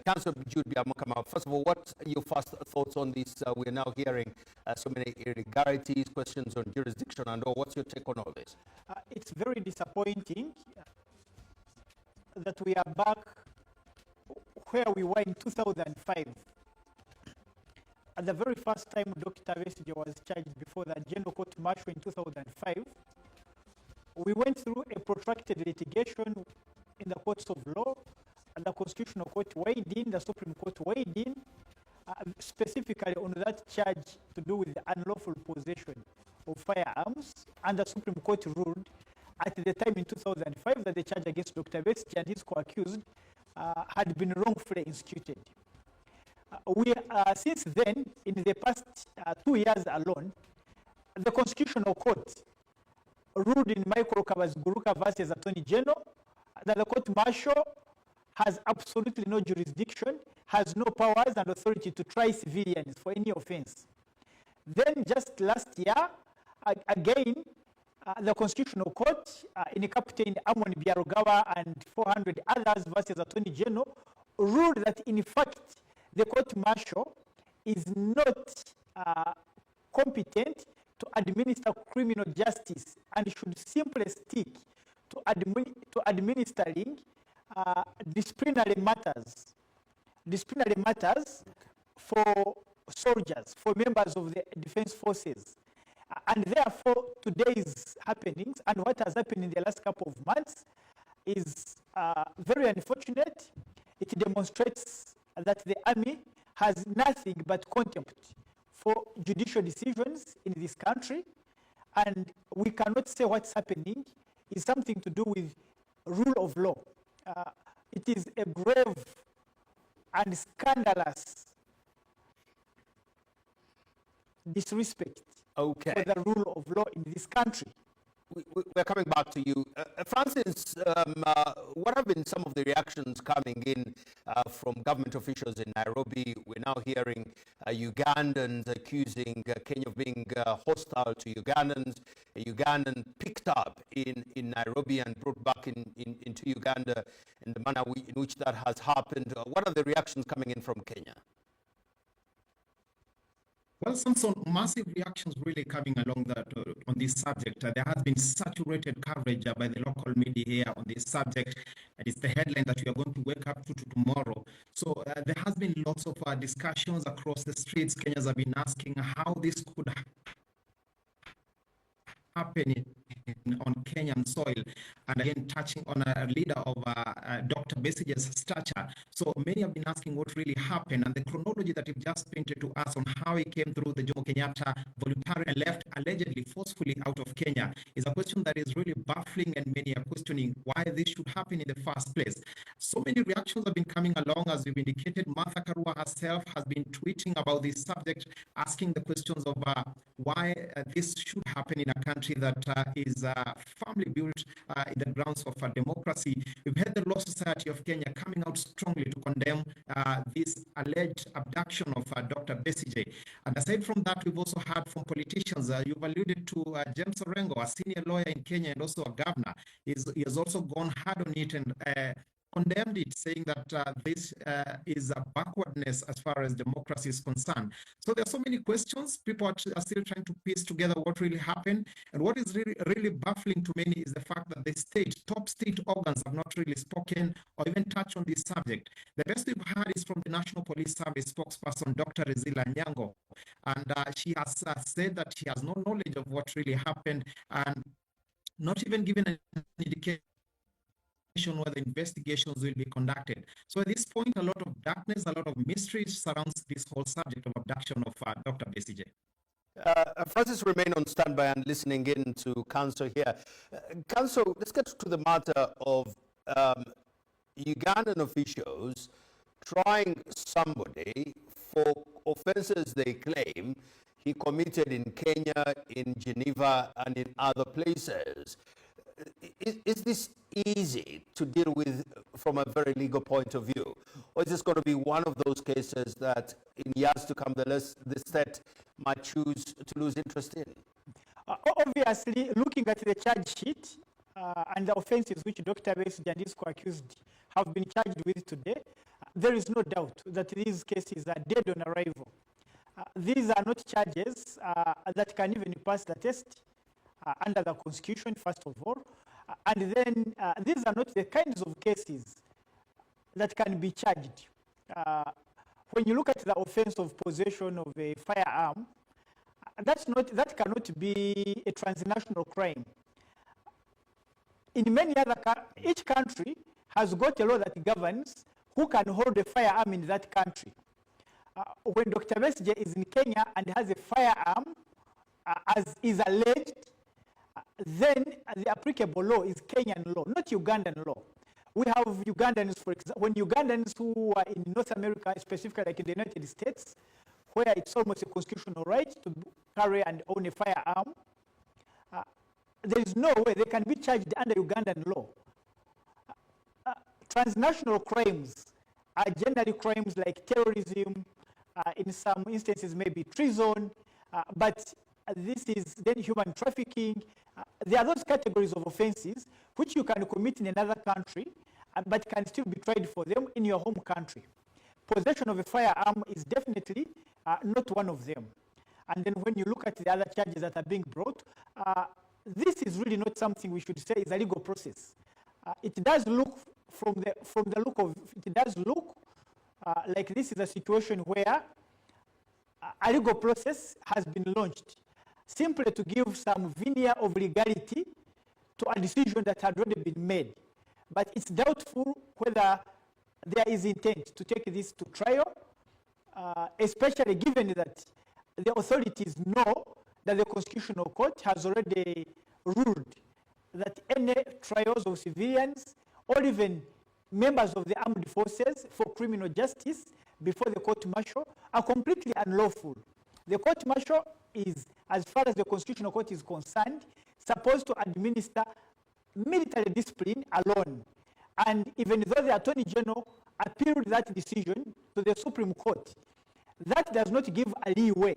Councillor Jude Biamokama, first of all, what are your first thoughts on this? We're now hearing so many irregularities, questions on jurisdiction and all. What's your take on all this? It's very disappointing that we are back where we were in 2005. At the very first time Dr. Besigye was charged before the General Court Martial in 2005, we went through a protracted litigation in the courts of law, and the Constitutional Court weighed in, the Supreme Court weighed in, specifically on that charge to do with the unlawful possession of firearms, and the Supreme Court ruled at the time in 2005 that the charge against Dr. Besigye and his co-accused had been wrongfully instituted. Since then, in the past 2 years alone, the Constitutional Court ruled in Michael Kabaziguruka versus Attorney General that the court martial has absolutely no jurisdiction, has no powers and authority to try civilians for any offense. Then just last year, again, the Constitutional Court in Captain Amon Biarogawa and 400 others versus Attorney General ruled that in fact the court martial is not competent to administer criminal justice and should simply stick to administering disciplinary matters for soldiers, for members of the defense forces. And therefore, today's happenings and what has happened in the last couple of months is very unfortunate. It demonstrates that the army has nothing but contempt for judicial decisions in this country, and we cannot say what's happening is something to do with rule of law. It is a grave and scandalous disrespect for the rule of law in this country. We're coming back to you. Francis, what have been some of the reactions coming in from government officials in Nairobi? We're now hearing Ugandans accusing Kenya of being hostile to Ugandans. A Ugandan picked up in Nairobi and brought back into Uganda in the manner in which that has happened. What are the reactions coming in from Kenya? Well, some massive reactions really coming along that on this subject. There has been saturated coverage by the local media here on this subject. And it's the headline that we are going to wake up to tomorrow. So there has been lots of discussions across the streets. Kenyans have been asking how this could happen on Kenyan soil, and again touching on a leader of Dr. Besigye's stature. So many have been asking what really happened, and the chronology that you've just painted to us on how he came through the Jomo Kenyatta voluntary and left allegedly forcefully out of Kenya is a question that is really baffling, and many are questioning why this should happen in the first place. So many reactions have been coming along, as we've indicated. Martha Karua herself has been tweeting about this subject, asking the questions of why this should happen in a country that is firmly built in the grounds of democracy. We've had the Law Society of Kenya coming out strongly to condemn this alleged abduction of Dr. Besigye. And aside from that, we've also heard from politicians. You've alluded to James Orengo, a senior lawyer in Kenya and also a governor. He has also gone hard on it and condemned it, saying that this is a backwardness as far as democracy is concerned. So there are so many questions. People are still trying to piece together what really happened. And what is really baffling to many is the fact that the top state organs have not really spoken or even touched on this subject. The best we've heard is from the National Police Service spokesperson, Dr. Rezila Nyango. And she has said that she has no knowledge of what really happened and not even given an indication whether investigations will be conducted. So at this point, a lot of darkness, a lot of mystery surrounds this whole subject of abduction of Dr. Besigye. Francis, remain on standby and listening in to Council here. Council, let's get to the matter of Ugandan officials trying somebody for offenses they claim he committed in Kenya, in Geneva, and in other places. Is this easy to deal with from a very legal point of view? Or is this going to be one of those cases that in years to come the state might choose to lose interest in? Obviously, looking at the charge sheet and the offenses which Dr. Besigye and his co-accused have been charged with today, there is no doubt that these cases are dead on arrival. These are not charges that can even pass the test under the Constitution, first of all. And then these are not the kinds of cases that can be charged. When you look at the offense of possession of a firearm, that cannot be a transnational crime. In many other, each country has got a law that governs who can hold a firearm in that country. When Dr. Besigye is in Kenya and has a firearm, as is alleged, then the applicable law is Kenyan law, not Ugandan law. We have Ugandans, for example, when Ugandans who are in North America, specifically like in the United States, where it's almost a constitutional right to carry and own a firearm, there is no way they can be charged under Ugandan law. Transnational crimes are generally crimes like terrorism, in some instances maybe treason, but this is then human trafficking. There are those categories of offenses which you can commit in another country, but can still be tried for them in your home country. Possession of a firearm is definitely not one of them. And then when you look at the other charges that are being brought, this is really not something we should say is a legal process. It does look, from the look of, it does look like this is a situation where a legal process has been launched, simply to give some veneer of legality to a decision that had already been made. But it's doubtful whether there is intent to take this to trial, especially given that the authorities know that the Constitutional Court has already ruled that any trials of civilians or even members of the armed forces for criminal justice before the court-martial are completely unlawful. The court-martial is, as far as the Constitutional Court is concerned, supposed to administer military discipline alone. And even though the Attorney General appealed that decision to the Supreme Court, that does not give a leeway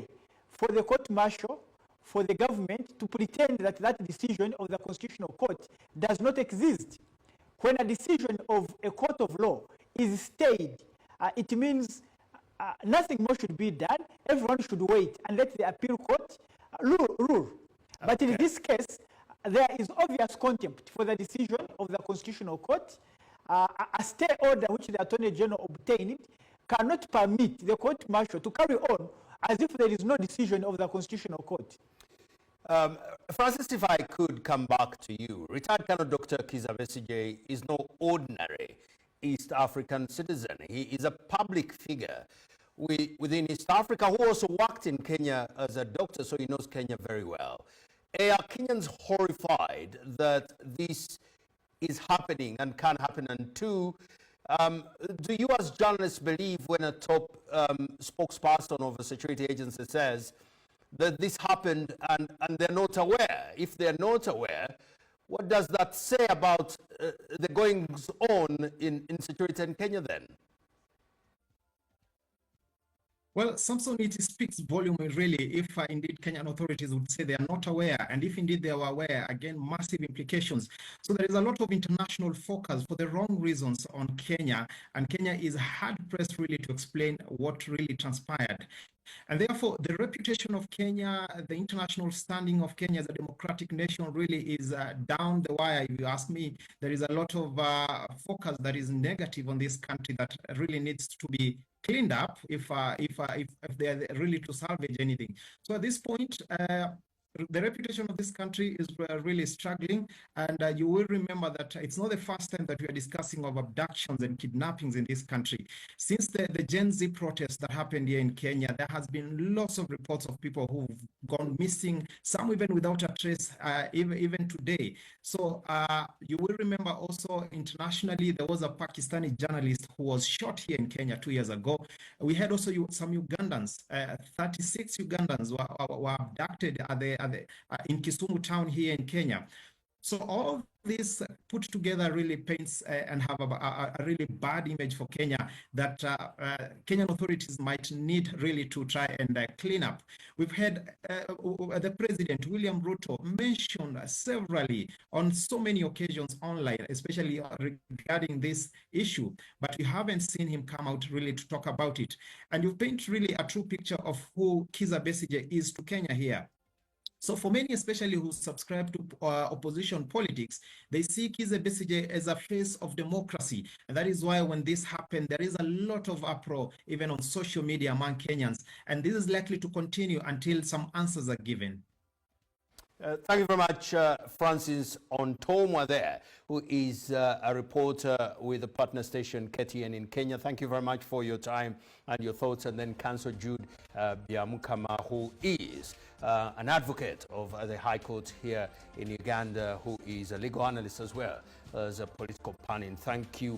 for the court-martial, for the government to pretend that that decision of the Constitutional Court does not exist. When a decision of a court of law is stayed, it means nothing more should be done. Everyone should wait and let the appeal court rule. Okay. But in this case, there is obvious contempt for the decision of the Constitutional Court. A stay order which the Attorney General obtained cannot permit the court-martial to carry on as if there is no decision of the Constitutional Court. Francis, if I could come back to you. Retired Colonel Dr. Kizza Besigye is no ordinary East African citizen. He is a public figure within East Africa who also worked in Kenya as a doctor, so he knows Kenya very well. Are Kenyans horrified that this is happening and can happen? And two, do you as journalists believe when a top spokesperson of a security agency says that this happened and they're not aware? If they're not aware, what does that say about the goings on in security in Kenya then? Well, Samson, it speaks volume really if indeed Kenyan authorities would say they are not aware, and if indeed they were aware, again, massive implications. So there is a lot of international focus for the wrong reasons on Kenya, and Kenya is hard-pressed really to explain what really transpired. And therefore, the reputation of Kenya, the international standing of Kenya as a democratic nation really is down the wire. If you ask me, there is a lot of focus that is negative on this country that really needs to be cleaned up if they are really to salvage anything. So at this point, the reputation of this country is really struggling, and you will remember that it's not the first time that we are discussing of abductions and kidnappings in this country. Since the Gen Z protests that happened here in Kenya, there has been lots of reports of people who've gone missing, some even without a trace, even today. So you will remember also internationally, there was a Pakistani journalist who was shot here in Kenya 2 years ago. We had also some Ugandans, 36 Ugandans were abducted in Kisumu town here in Kenya. So all of this put together really paints and have a really bad image for Kenya that Kenyan authorities might need really to try and clean up. We've had the President, William Ruto, mentioned severally on so many occasions online, especially regarding this issue, but we haven't seen him come out really to talk about it. And you paint really a true picture of who Kizza Besigye is to Kenya here. So for many, especially who subscribe to opposition politics, they see Kizza Besigye as a face of democracy. And that is why when this happened, there is a lot of uproar, even on social media among Kenyans. And this is likely to continue until some answers are given. Thank you very much, Francis Ontomwa there, who is a reporter with the partner station KTN in Kenya. Thank you very much for your time and your thoughts. And then Councillor Jude Byamukama, who is an advocate of the High Court here in Uganda, who is a legal analyst as well as a political pundit. Thank you.